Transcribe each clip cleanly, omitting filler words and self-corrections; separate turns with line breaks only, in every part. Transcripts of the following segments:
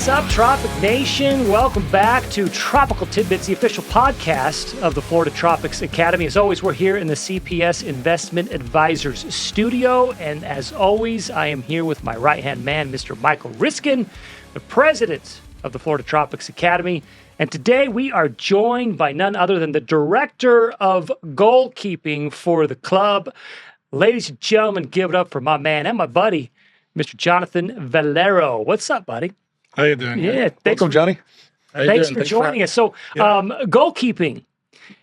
What's up, Tropic Nation? Welcome back to Tropical Tidbits, the official podcast of the Florida Tropics Academy. As always, we're here in the CPS Investment Advisors studio. And as always, I am here with my right-hand man, Mr. Michael Riskin, the president of the Florida Tropics Academy. And today we are joined by none other than the director of goalkeeping for the club. Ladies and gentlemen, give it up for my man and my buddy, Mr. Jonathan Valerio. What's up, buddy?
How you doing?
Yeah,
Welcome, Johnny.
Thanks for joining us. So, goalkeeping,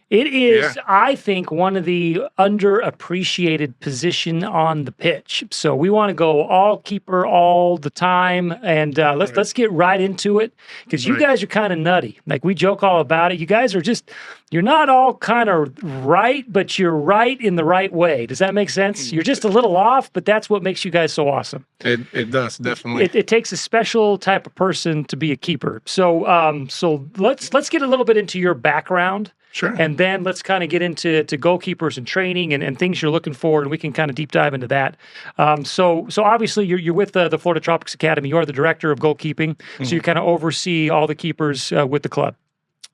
it is, I think, one of the underappreciated position on the pitch. So we want to go all keeper all the time, and let's get right into it, because you guys are kind of nutty. Like, we joke all about it. You guys are just, you're not all kind of right, but you're right in the right way. Does that make sense? You're just a little off, but that's what makes you guys so awesome.
It does, definitely.
It takes a special type of person to be a keeper. So let's get a little bit into your background.
Sure.
And then let's kind of get into goalkeepers and training and things you're looking for, and we can kind of deep dive into that. So obviously you're with the Florida Tropics Academy. You are the director of goalkeeping, so you kind of oversee all the keepers with the club.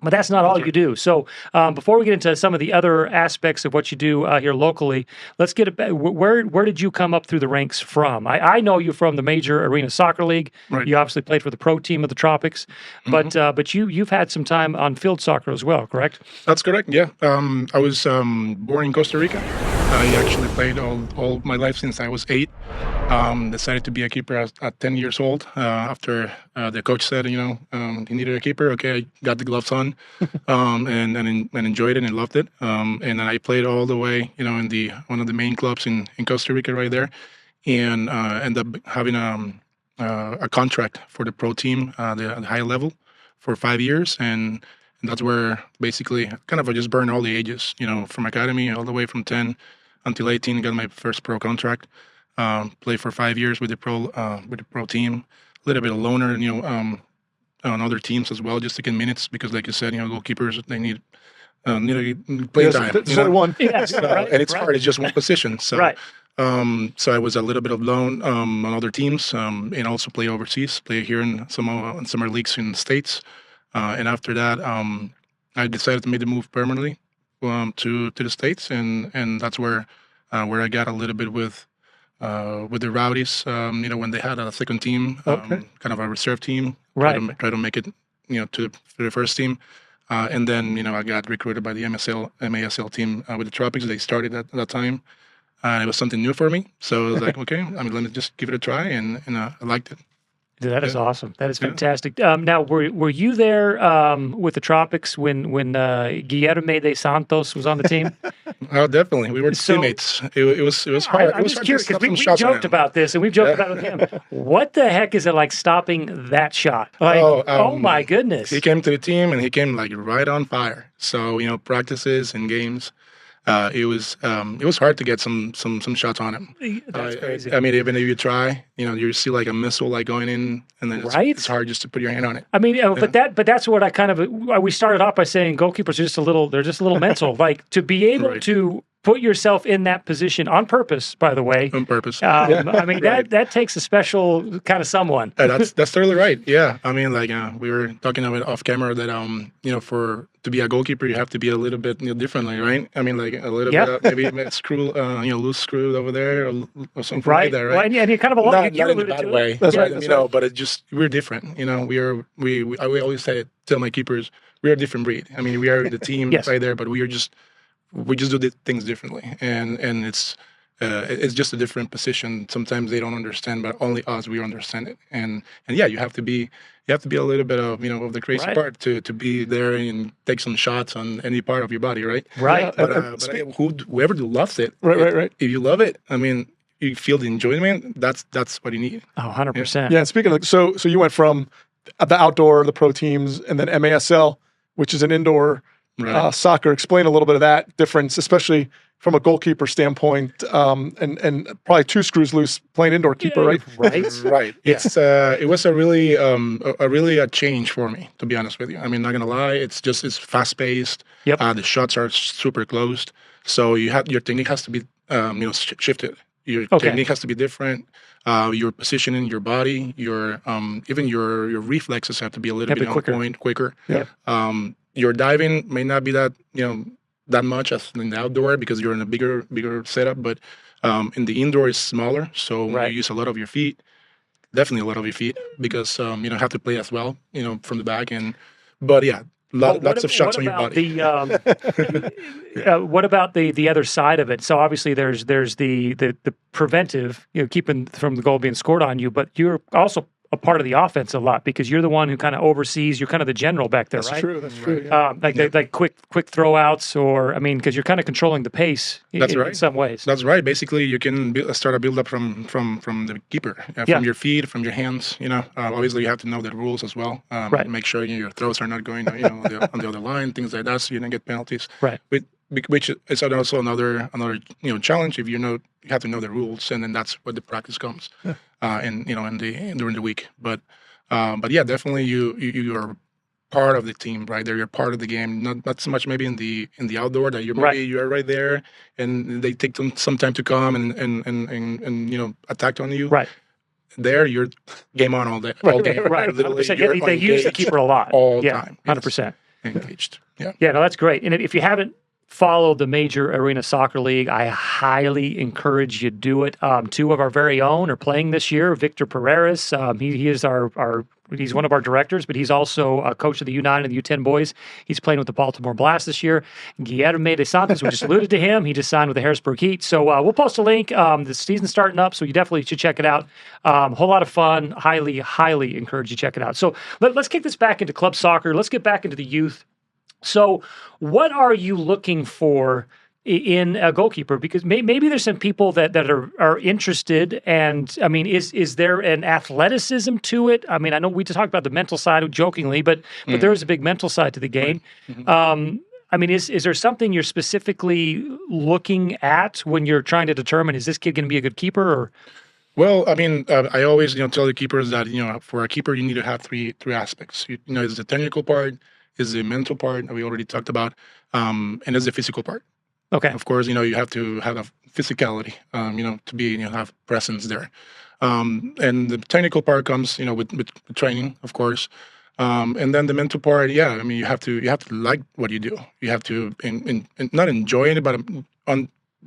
But that's not all you do. So before we get into some of the other aspects of what you do here locally, let's get where did you come up through the ranks from? I know you from the Major Arena Soccer League.
Right.
You obviously played for the pro team of the Tropics, but you've had some time on field soccer as well, correct?
That's correct, yeah. I was born in Costa Rica. I actually played all my life since I was 8. Decided to be a keeper at 10 years old after the coach said, he needed a keeper. Okay, I got the gloves on and enjoyed it and loved it. And then I played all the way, in one of the main clubs in Costa Rica right there, and ended up having a contract for the pro team, the high level, for 5 years. And that's where basically kind of just burned all the ages, from academy all the way from 10 until 18, got my first pro contract. Played for 5 years with the pro team. A little bit of loaner, on other teams as well, just to get minutes, because, like you said, goalkeepers, they need play time.
There's only one.
And it's hard. It's just one position. So,
Right.
So I was a little bit of loan on other teams, and also play overseas. Play here in some summer leagues in the States. And after that, I decided to make the move permanently to the States, and that's where I got a little bit with the Rowdies, when they had a second team, kind of a reserve team,
Right.
try to make it, to the first team. And then, I got recruited by the MASL team with the Tropics. They started at that time. And it was something new for me. So I was like, okay, let me just give it a try. And I liked it.
Dude, that is awesome. That is fantastic. Now, were you there with the Tropics when Guillermo de Santos was on the team?
Oh, definitely. We were teammates. It was hard.
I'm just curious, because we joked about this, and we've joked about it with him. What the heck is it like stopping that shot? Like, oh my goodness.
He came to the team, and he came like right on fire. So, practices and games. It was hard to get some shots on him.
That's crazy.
I mean, even if you try, you see like a missile like going in, and then it's hard just to put your hand on it.
I mean, but that's what I kind of, we started off by saying goalkeepers are just a little mental, like to be able to put yourself in that position on purpose, by the way.
On purpose.
I mean, that takes a special kind of someone.
That's totally right. Yeah. I mean, like we were talking about off camera that, to be a goalkeeper, you have to be a little bit differently, right? I mean, like a little bit, maybe a screw, loose screw over there or something like that, right?
Well, and you're kind of a
not in a bad way.
That's right.
But it just, we're different. We always tell my keepers, we're a different breed. I mean, we are the team right there, but we just do the things differently, and it's just a different position. Sometimes they don't understand, but only us, we understand it. And yeah, you have to be a little bit of of the crazy part to be there and take some shots on any part of your body, right?
Right.
But whoever loves it,
right.
If you love it, I mean, you feel the enjoyment. That's what you need.
Oh, 100%.
Yeah. And speaking of, so you went from the outdoor, the pro teams, and then MASL, which is an indoor.
Right.
Soccer. Explain a little bit of that difference, especially from a goalkeeper standpoint, and probably two screws loose playing indoor keeper, right?
Right.
Yeah.
It was a really a change for me, to be honest with you. I mean, not gonna lie, it's fast paced.
Yep.
The shots are super closed, so your technique has to be shifted Your
Okay.
technique has to be different. Your positioning, your body, your even your reflexes have to be a little
Have to
bit
be
on
quicker.
point, quicker.
Yep.
Your diving may not be that that much as in the outdoor because you're in a bigger setup, but in the indoor is smaller, so
Right.
you use a lot of your feet. Definitely a lot of your feet because you don't have to play as well, from the back but yeah,
But
lots of shots on your
about
body.
what about the other side of it? So obviously there's the preventive, keeping from the goal being scored on you, but you're also a part of the offense a lot because you're the one who kind of oversees. You're kind of the general back there,
That's
right?
true. That's true. Yeah.
Like quick throw outs, or because you're kind of controlling the pace.
That's
in
right.
some ways.
That's right. Basically, you can start a build up from the keeper, from your feet, from your hands. Obviously you have to know the rules as well.
Right.
Make sure your throws are not going, on the other line, things like that, so you don't get penalties.
Right.
Which is also another challenge if you have to know the rules, and then that's where the practice comes.
Yeah.
During the week, but yeah, definitely you're part of the team, right there. You're part of the game, not so much maybe in the outdoor that you're right there, and they take some time to come and attack on you.
Right.
There, you're game on all day, all game.
Right.
Literally,
100%.
you're
They use the
engaged
keeper a lot.
all
Yeah.
time.
100%.
Engaged. Yeah.
Yeah, no, that's great. And if you haven't followed the Major Arena Soccer League, I highly encourage you to do it. Two of our very own are playing this year. Victor Pereira's, he is he's one of our directors, but he's also a coach of the U9 and the U10 boys. He's playing with the Baltimore Blast this year. Guillermo de Santos, we just alluded to him. He just signed with the Harrisburg Heat. So we'll post a link. The season's starting up, so you definitely should check it out. Whole lot of fun. Highly encourage you to check it out. So let's kick this back into club soccer. Let's get back into the youth. So what are you looking for in a goalkeeper? Because maybe there's some people that are interested, and is there an athleticism to it? I know we just talked about the mental side jokingly, but there is a big mental side to the game. Mm-hmm. Is there something you're specifically looking at when you're trying to determine, is this kid going to be a good keeper? Or
Well, I always tell the keepers that for a keeper you need to have three aspects. It's the technical part, is the mental part that we already talked about, and there's the physical part.
Okay.
Of course, you have to have a physicality, to be, have presence there. And the technical part comes, with training, of course. And then the mental part, yeah, you have to like what you do. You have to not enjoy it, but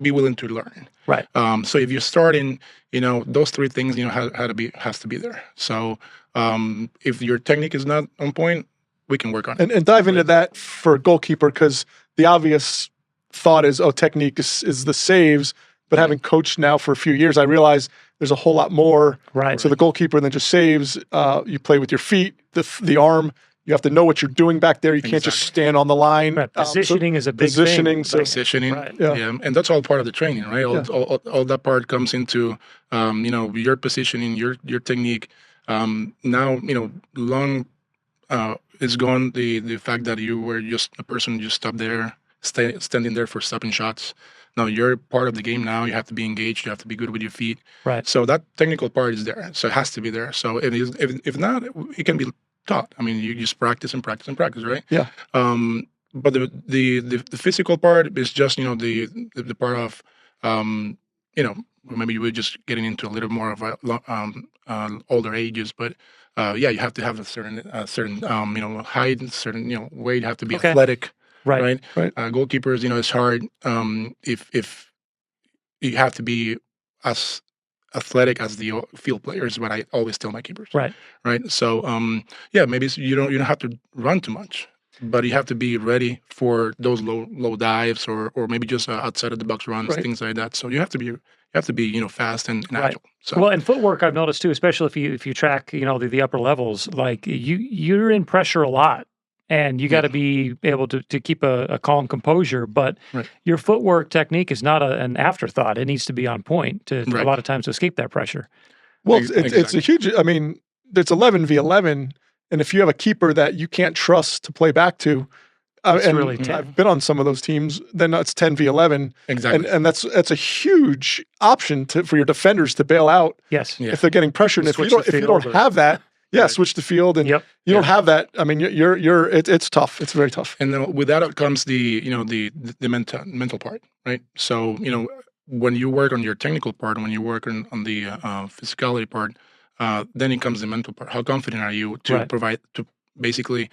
be willing to learn.
Right.
So if you're starting, those three things, has to be there. So if your technique is not on point, we can work on it.
And dive into that for a goalkeeper, because the obvious thought is, technique is the saves. But having coached now for a few years, I realize there's a whole lot more to the goalkeeper than just saves. You play with your feet, the arm. You have to know what you're doing back there. You can't just stand on the line.
Right. Positioning is a big
thing.
Positioning,
right.
Yeah, and that's all part of the training, right? All that part comes into, your positioning, your technique. Now, long is gone the fact that you were just a person just stopped there, standing there for stopping shots. Now you're part of the game now. You have to be engaged. You have to be good with your feet.
Right.
So that technical part is there. So it has to be there. So if not, it can be taught. You just practice and practice and practice, right?
Yeah.
But the physical part is just the part of maybe you were just getting into a little more of a older ages, but you have to have a certain height, certain weight. You have to be athletic. Right. Goalkeepers, it's hard. If you have to be as athletic as the field players, is what I always tell my keepers. Right. So, maybe you don't have to run too much, but you have to be ready for those low dives or maybe just outside of the box runs, things like that. So you have to be fast and agile. So.
Well, and footwork I've noticed too, especially if you track the upper levels, like you're in pressure a lot. And you got to be able to keep a calm composure, but your footwork technique is not an afterthought. It needs to be on point to a lot of times to escape that pressure.
Well, it's a huge. It's 11v11, and if you have a keeper that you can't trust to play back to, and
really
I've been on some of those teams, then it's 10v11.
Exactly,
and that's a huge option for your defenders to bail out.
Yes,
if they're getting pressured, and if you don't have that. Yeah, switch the field, and you don't have that. It's tough. It's very tough.
And then with that comes the mental part, right? So when you work on your technical part, when you work on the physicality part, then it comes the mental part. How confident are you to provide to basically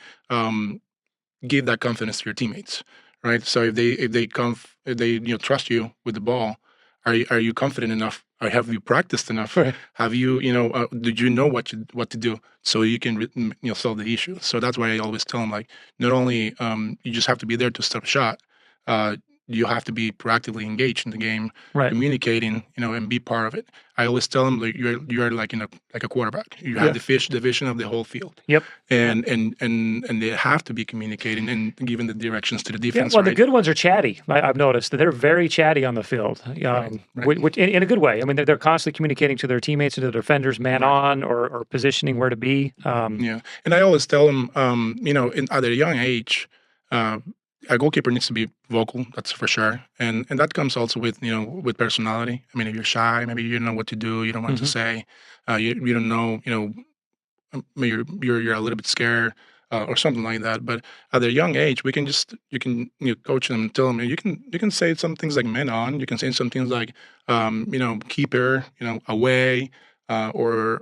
give that confidence to your teammates, right? So if they trust you with the ball, are you confident enough? Or have you practiced enough?
Right.
Have you did you know what to do so you can solve the issue? So that's why I always tell them, like, not only you just have to be there to stop a shot, you have to be proactively engaged in the game, communicating, and be part of it. I always tell them, like, you're like like a quarterback. You have the vision of the whole field.
Yep.
And they have to be communicating and giving the directions to the defense.
Yeah, well, the good ones are chatty. I've noticed that they're very chatty on the field, which in a good way. I mean, they're constantly communicating to their teammates and to the defenders, man on or positioning where to be.
And I always tell them, at a young age, a goalkeeper needs to be vocal. That's for sure, and that comes also with with personality. I mean, if you're shy, maybe you don't know what to do, you don't want to say, you don't know, maybe you're a little bit scared or something like that. But at a young age, you can coach them, tell them you can say some things like "men on." You can say some things like keeper, away, or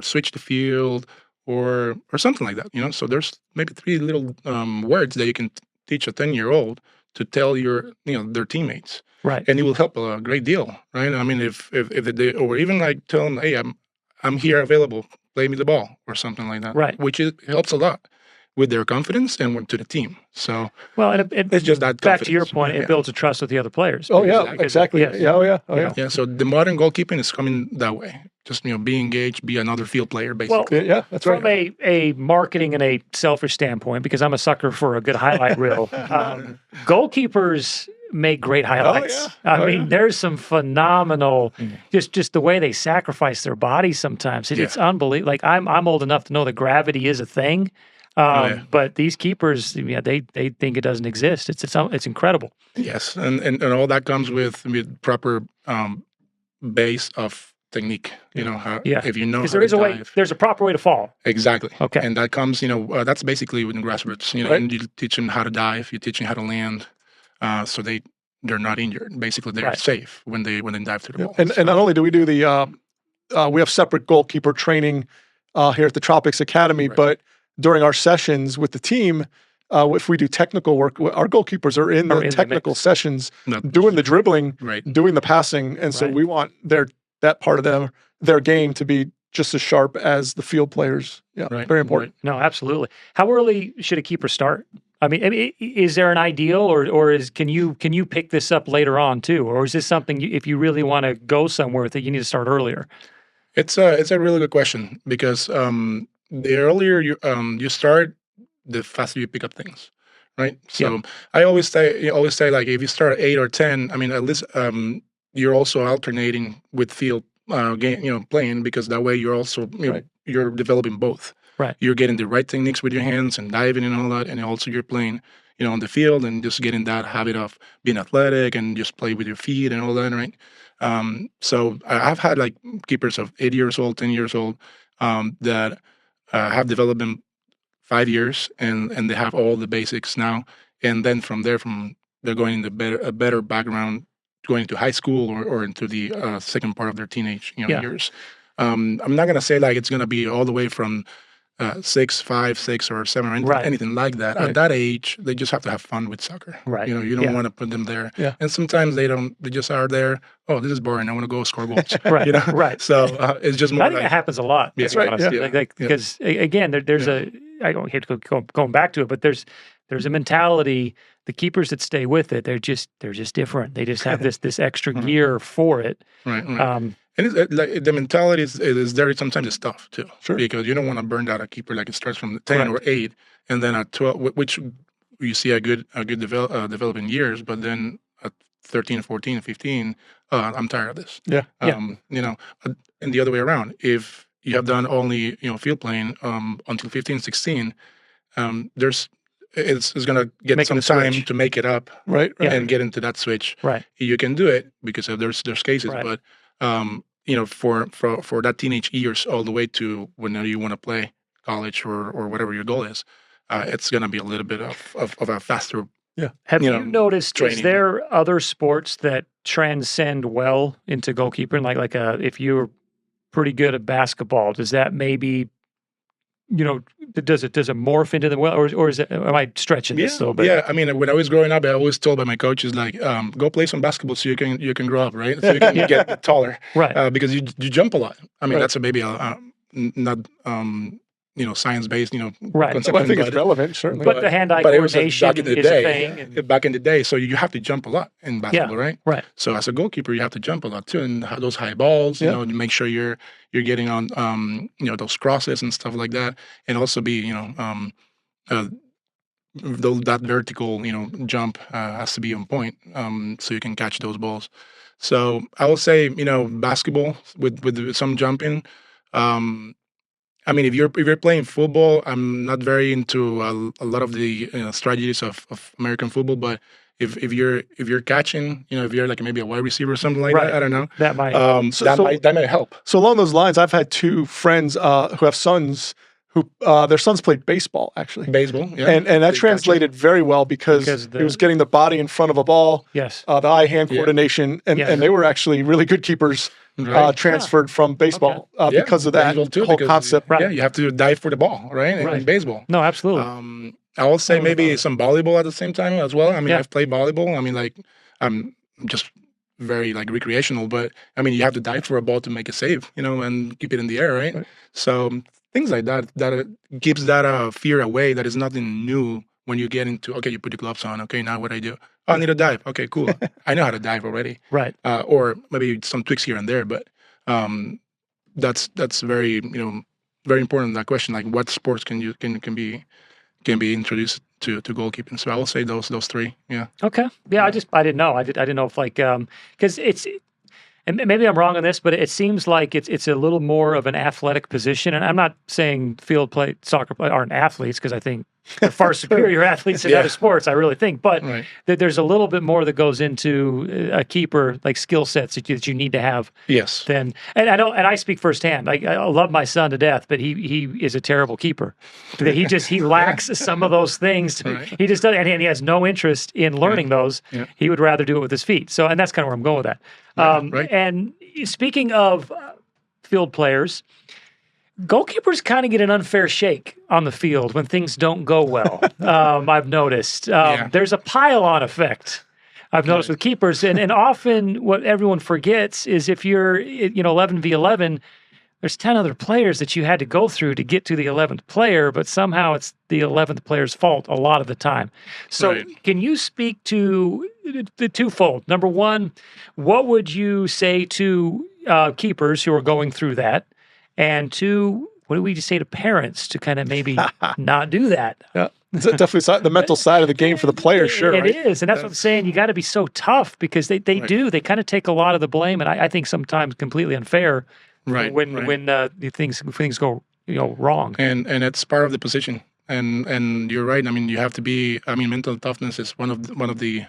switch the field, or something like that. So there's maybe 3 little words that you can teach a 10-year-old to tell their teammates,
right?
And it will help a great deal, right? I mean, if they, or even like tell them, hey, I'm here available, play me the ball or something like that,
right?
Which helps a lot with their confidence and to the team. So
it's just that back to your point, it builds a trust with the other players.
Oh yeah, exactly.
Yes.
Yeah. So the modern goalkeeping is coming that way. Just be engaged, be another field player, basically.
Well, that's right.
From a marketing and a selfish standpoint, because I'm a sucker for a good highlight reel. Goalkeepers make great highlights. I mean, there's some phenomenal, just the way they sacrifice their bodies sometimes. It's unbelievable. Like I'm old enough to know that gravity is a thing. But these keepers, they think it doesnn't exist. It's incredible.
Yes, and all that comes with proper base of technique. If you know,
because there is a way. There's a proper way to fall.
Exactly.
Okay,
and that comes, that's basically within grassroots. And you teach them how to dive. You teach them how to land, so they're not injured. Basically, they're safe when they dive through the ball.
And not only do we do we have separate goalkeeper training here at the Tropics Academy, but during our sessions with the team, if we do technical work, our goalkeepers are in the technical sessions, doing the dribbling, doing the passing, and so we want that part of their game to be just as sharp as the field players. Yeah, very important.
No, absolutely. How early should a keeper start? I mean, is there an ideal, or can you pick this up later on too, or is this something if you really want to go somewhere with it, you need to start earlier?
It's a really good question because the earlier you start, the faster you pick up things, right? So I always say like if you start at 8 or 10, I mean at least you're also alternating with field game, playing, because that way you're also you're developing both.
Right.
You're getting the right techniques with your hands and diving and all that, and also you're playing on the field and just getting that habit of being athletic and just play with your feet and all that, right? So I've had like keepers of 8 years old, 10 years old that have developed in 5 years and they have all the basics now. And then from there, they're going into a better background, going into high school or into the second part of their teenage years. I'm not going to say like it's going to be all the way from 6, 5, 6, or 7 or anything like that. At that age, they just have to have fun with soccer.
Right.
You don't want to put them there.
Yeah.
And sometimes they don't. They just are there. Oh, this is boring. I want to go score goals.
Right. Right.
So it's just more.
I think that happens a lot.
Yes.
Right. Because again, there's I don't hate to go going back to it, but there's a mentality. The keepers that stay with it, they're just different. They just have this extra gear for it.
Right. And the mentality is there. Sometimes it's tough too, because you don't want to burn out a keeper. Like it starts from 10 or 8, and then at 12, which you see a good developing years, but then at 13, 14, 15, I'm tired of this. And the other way around, if you have done only field playing until 15, 16, it's going to get some time to make it up, and get into that switch.
Right,
you can do it because there's cases, but for that teenage years all the way to whenever you want to play college or whatever your goal is, it's going to be a little bit of a faster
Yeah.
Have you noticed,
training.
is there other sports that transcend well into goalkeeping? Like if you're pretty good at basketball, does that maybe, does it morph into the well, or is it, am I stretching this a little bit?
Yeah, I mean, when I was growing up, I always told by my coaches, like, go play some basketball so you can grow up, right? So you can get taller,
right?
Because you jump a lot. I mean,
Right.
that's maybe not science based,
Right.
concept,
Well, I think it's relevant, certainly.
But the hand-eye
but it was
coordination
back in the
is a
day.
thing. And,
Back in the day, so you have to jump a lot in basketball, right?
right.
So as a goalkeeper, you have to jump a lot too, and those high balls, you know, to make sure you're getting on, those crosses and stuff like that, and also be, that vertical, jump has to be on point, so you can catch those balls. So I will say, basketball with some jumping. I mean, if you're playing football, I'm not very into a lot of the strategies of American football. But if you're catching, if you're like maybe a wide receiver or something like that, I don't know.
That might
that might help.
So along those lines, I've had two friends who have sons who their sons played baseball, actually.
Baseball, yeah.
And that translated very well because it was getting the body in front of a ball,
yes,
the eye-hand coordination, and they were actually really good keepers. Transferred from baseball because of that whole concept.
Yeah, you have to dive for the ball, right? In baseball.
No, absolutely.
I will say maybe some volleyball at the same time as well. I mean, I've played volleyball. I mean, like, I'm just very like recreational, but I mean, you have to dive for a ball to make a save, and keep it in the air, right? So things like that keeps that fear away. That is nothing new when you get into, okay, you put the gloves on. Okay, now what I do? Oh, I need to dive. Okay, cool. I know how to dive already.
Right.
Or maybe some tweaks here and there, but that's very very important. That question, like what sports can be introduced to goalkeeping. So I will say those three. Yeah.
Okay. Yeah, I didn't know. I didn't know if because it's. And maybe I'm wrong on this, but it seems like it's a little more of an athletic position. And I'm not saying soccer players aren't athletes, because I think they're far superior athletes in other sports, I really think. But there's a little bit more that goes into a keeper, like skill sets that you need to have.
Yes.
And I speak firsthand. I love my son to death, but he is a terrible keeper. He lacks some of those things. He just doesn't, and he has no interest in learning those. Yeah. He would rather do it with his feet. So, and that's kind of where I'm going with that. And speaking of field players, goalkeepers kind of get an unfair shake on the field when things don't go well. I've noticed there's a pile-on effect. I've noticed with keepers, and often what everyone forgets is if you're 11v11, there's 10 other players that you had to go through to get to the 11th player, but somehow it's the 11th player's fault a lot of the time. So can you speak to the twofold? Number one, what would you say to keepers who are going through that? And two, what do we just say to parents to kind of maybe not do that?
Yeah, it's definitely the mental side of the game for the player, sure.
It is, and that's what I'm saying. You got to be so tough because they kind of take a lot of the blame, and I think sometimes completely unfair. When things go wrong, and
it's part of the position, and you're right. I mean, you have to be. I mean, mental toughness is one of the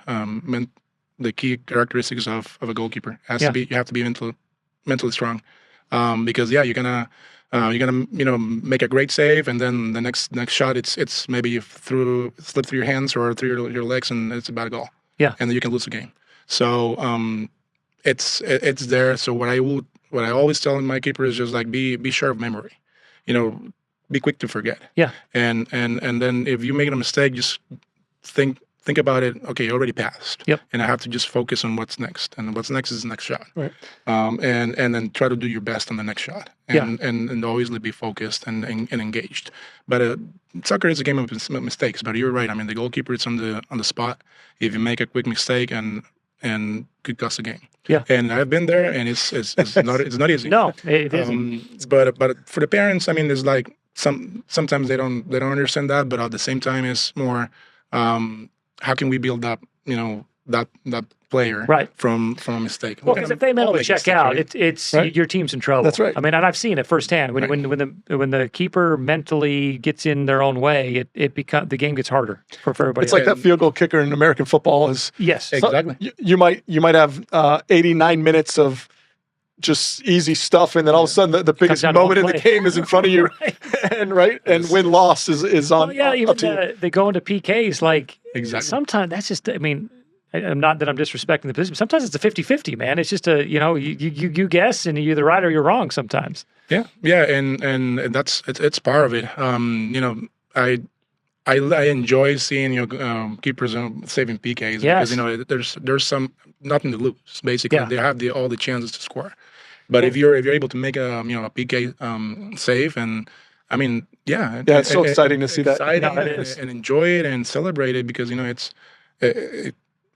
key characteristics of a goalkeeper. It has to be. You have to be mentally strong, because you're gonna make a great save, and then the next shot it's maybe slip through your hands or through your legs, and it's a bad goal. Yeah, and then you can lose the game. So it's there. So what I always tell my keeper is just like be sharp of memory, be quick to forget. Yeah. And then if you make a mistake, just think about it. Okay, you already passed. Yep. And I have to just focus on what's next, and what's next is the next shot. Right. And then try to do your best on the next shot, and always be focused and engaged. But soccer is a game of mistakes. But you're right. I mean, the goalkeeper is on the spot. If you make a quick mistake and could cost the game. Yeah, and I've been there, and it's not easy.
No, it isn't.
But for the parents, I mean, there's like sometimes they don't understand that, but at the same time, it's more how can we build up that player from a mistake?
Well, because if they mentally check out, it's your team's in trouble.
That's right.
I mean, and I've seen it firsthand. When the keeper mentally gets in their own way, the game gets harder for everybody.
It's like that field goal kicker in American football is.
Yes,
exactly.
You might have 89 minutes of just easy stuff, and then all of a sudden the biggest moment in the game is in front of you, and win-loss is on.
Well, yeah, even they go into PKs. Like
Exactly.
sometimes that's just. I mean, I'm not that I'm disrespecting the position. But sometimes it's a 50-50, man. It's just you guess and you're either right or you're wrong sometimes.
Yeah, and it's part of it. I enjoy seeing keepers saving PKs because there's some nothing to lose. Basically, they have all the chances to score. But if you're able to make a PK save, and I mean,
it's so exciting to see that.
And enjoy it and celebrate it because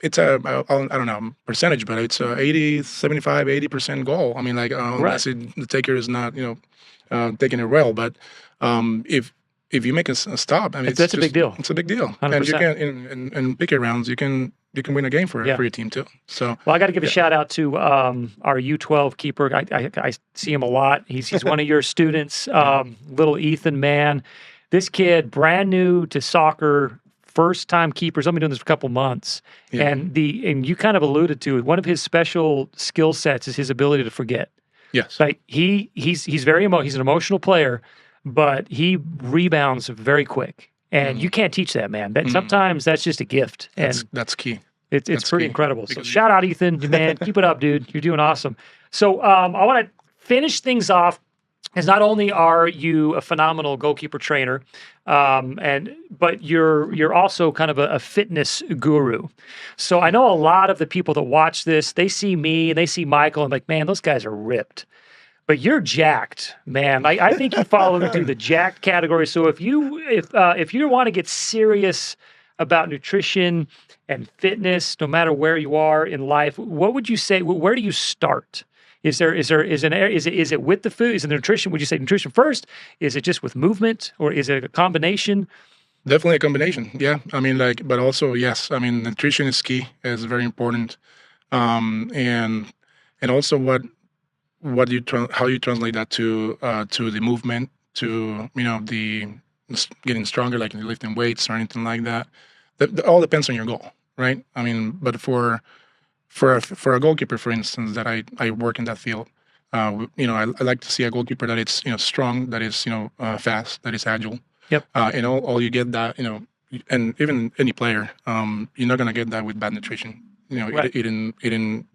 it's a I don't know percentage, but it's a 80, 75, 80% goal. I mean, like unless the taker is not taking it well, but if you make a stop, I mean,
that's a big deal.
It's a big deal,
100%.
And you can in PK rounds you can win a game for your team too. So
well, I got to give a shout out to our U12 keeper. I see him a lot. He's one of your students, little Ethan. Man, this kid, brand new to soccer. First time keepers. I've been doing this for a couple months, and you kind of alluded to it. One of his special skill sets is his ability to forget.
Yes,
like he's very he's an emotional player, but he rebounds very quick, and you can't teach that, man. That sometimes that's just a gift, and
that's key.
It's pretty incredible. So shout out, Ethan, man, keep it up, dude. You're doing awesome. So I want to finish things off. As not only are you a phenomenal goalkeeper trainer, but you're also kind of a fitness guru. So I know a lot of the people that watch this, they see me and they see Michael and like, man, those guys are ripped. But you're jacked, man. I think you fall into the jacked category. So if you want to get serious about nutrition and fitness, no matter where you are in life, what would you say? Where do you start? Is it with the food? Is it the nutrition? Would you say nutrition first? Is it just with movement, or is it a combination?
Definitely a combination. Yeah, I mean, but also yes. I mean, nutrition is key. It's very important, and also how you translate that to the movement, to the getting stronger, like lifting weights or anything like that. That all depends on your goal, right? I mean, but for a goalkeeper, for instance, that I work in that field, I like to see a goalkeeper that is strong, that is fast, that is agile.
Yep.
All you get that and even any player, you're not gonna get that with bad nutrition. Eating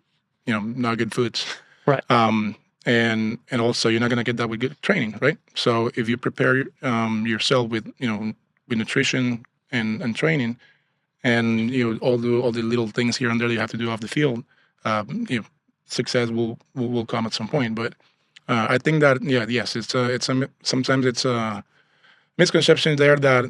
not good foods.
Right.
And also you're not gonna get that with good training, right? So if you prepare yourself with nutrition and training, and all the little things here and there you have to do off the field, success will come at some point. But I think that sometimes it's a misconception there that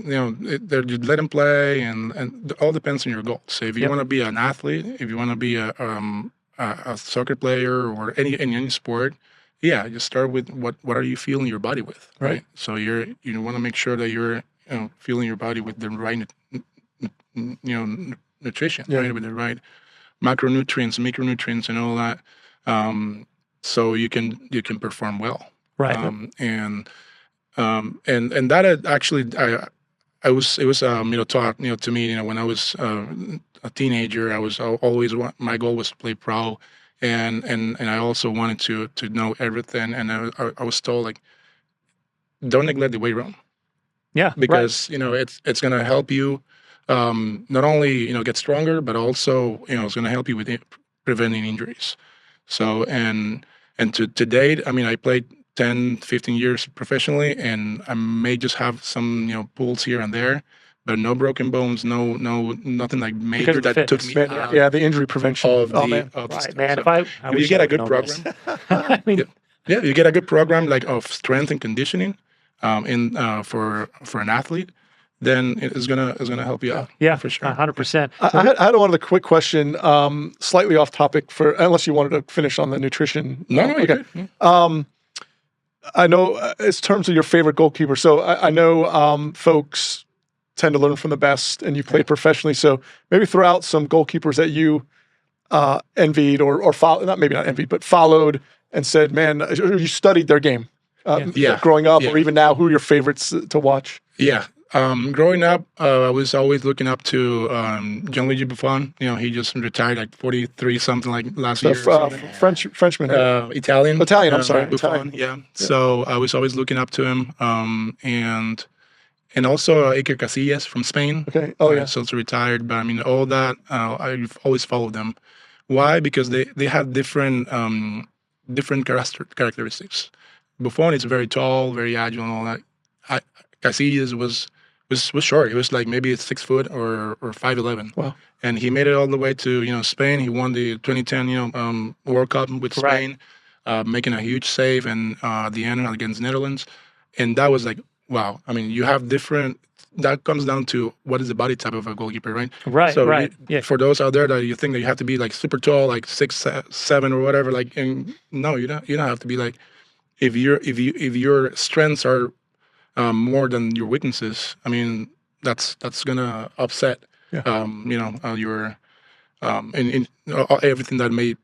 you let them play, and it all depends on your goals. So if you want to be an athlete, if you want to be a soccer player or any sport, you start with what are you feeling your body with, right? So you want to make sure that you're feeling your body with the right nutrition, right? With the right macronutrients, micronutrients, and all that, so you can perform well,
right?
And that actually, it was taught to me when I was a teenager. I was always my goal was to play pro, and I also wanted to know everything. And I was told, like, don't neglect the weight room.
Yeah,
because it's going to help you not only get stronger, but also it's going to help you with preventing injuries. So and to date, I mean, I played 10, 15 years professionally, and I may just have some pulls here and there, but no broken bones, nothing like major that took me out.
Yeah, the injury prevention
of the
man.
So
if
you get a good program, you get a good program like of strength and conditioning, for an athlete, then it's gonna help you out.
Yeah,
for sure.
100%.
I had one other quick question, slightly off topic, unless you wanted to finish on the nutrition.
No,
okay.
Yeah.
I know, in terms of your favorite goalkeeper, so I know folks tend to learn from the best, and you played professionally, so maybe throw out some goalkeepers that you envied or followed, not envied, but followed and said, man, you studied their game growing up, or even now, who are your favorites to watch?
Yeah. Growing up, I was always looking up to Gianluigi Buffon. He just retired like 43 something like last year.
Frenchman,
Italian.
Italian. I'm sorry,
Buffon. Yeah. So I was always looking up to him, and also Iker Casillas from Spain.
Okay. Oh yeah.
He's also retired, but I mean all that. I've always followed them. Why? Because they had different characteristics. Buffon is very tall, very agile, and all that. Casillas was short. He was like maybe 6 foot or 5'11".
Wow.
And he made it all the way to Spain. He won the 2010 World Cup with Spain, making a huge save and the end against Netherlands. And that was like, wow. I mean, you have different. That comes down to what is the body type of a goalkeeper, right?
Right.
So
right. Yeah.
For those out there that you think that you have to be like super tall, like 6'7" or whatever, like, and no, you don't have to be like. If your strengths are more than your weaknesses, I mean, that's gonna upset, your in everything that may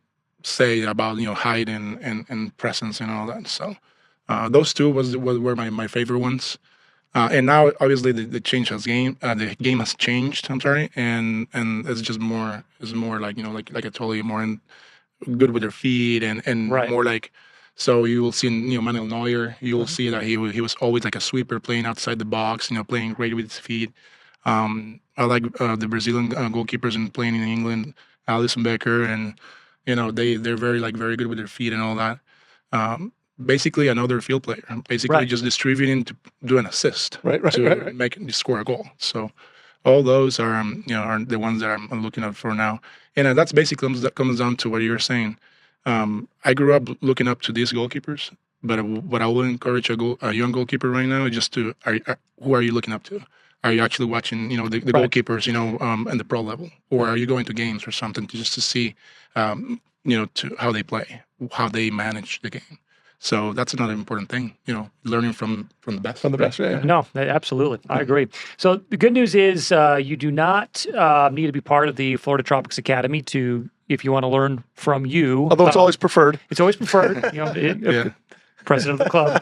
say about height and presence and all that. So those two were my favorite ones. And now obviously the game has changed. I'm sorry, and it's just more like like I told you, more good with their feet and
Right.
more like. So you will see Manuel Neuer. You will see that he was always like a sweeper, playing outside the box. Playing great with his feet. I like the Brazilian goalkeepers and playing in England, Alisson Becker, and they're very good with their feet and all that. Basically, another field player. Basically, just distributing to do an assist to score a goal. So all those are the ones that I'm looking out for now, and that's basically that comes down to what you're saying. I grew up looking up to these goalkeepers, but what I would encourage a young goalkeeper right now is just who are you looking up to? Are you actually watching, the goalkeepers, at the pro level, or are you going to games or something just to see, to how they play, how they manage the game? So that's another important thing, learning from the best.
From the best, yeah.
No, absolutely. I agree. So the good news is you do not need to be part of the Florida Tropics Academy if you want to learn from you.
Although it's always preferred.
It's always preferred. President of the club.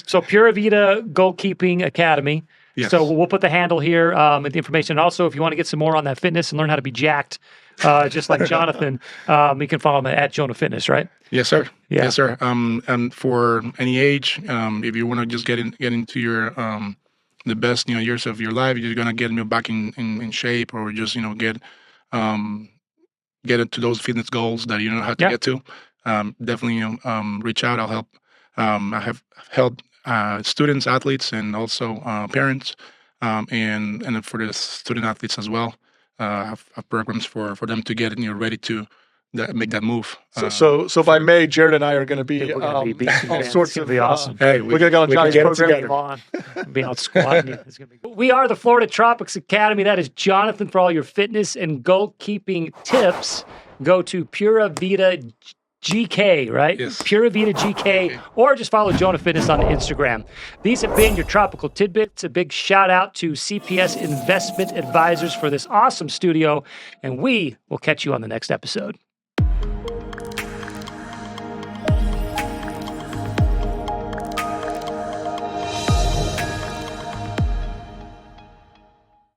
So Pura Vida Goalkeeping Academy.
Yes.
So we'll put the handle here and the information. And also, if you want to get some more on that fitness and learn how to be jacked, just like Jonathan, you can follow him at Jonah Fitness, right?
Yes, sir.
Yeah.
Yes, sir. And for any age, if you want to just get into your the best years of your life, you're gonna get back in shape, or just get into those fitness goals that you know how to get to. Definitely reach out. I'll help. I have helped students, athletes, and also parents, and for the student athletes as well. I have programs for them to get ready to make that move.
So by May, Jared and I are going to be all sorts of.
Be awesome.
Hey,
we're going to go on Johnny's program.
Be out squatting. We are the Florida Tropics Academy. That is Jonathan for all your fitness and goalkeeping tips. Go to Pura Vida GK, right?
Yes.
Pura Vida GK, or just follow Jonah Fitness on Instagram. These have been your Tropical Tidbits. A big shout out to CPS Investment Advisors for this awesome studio, and we will catch you on the next episode.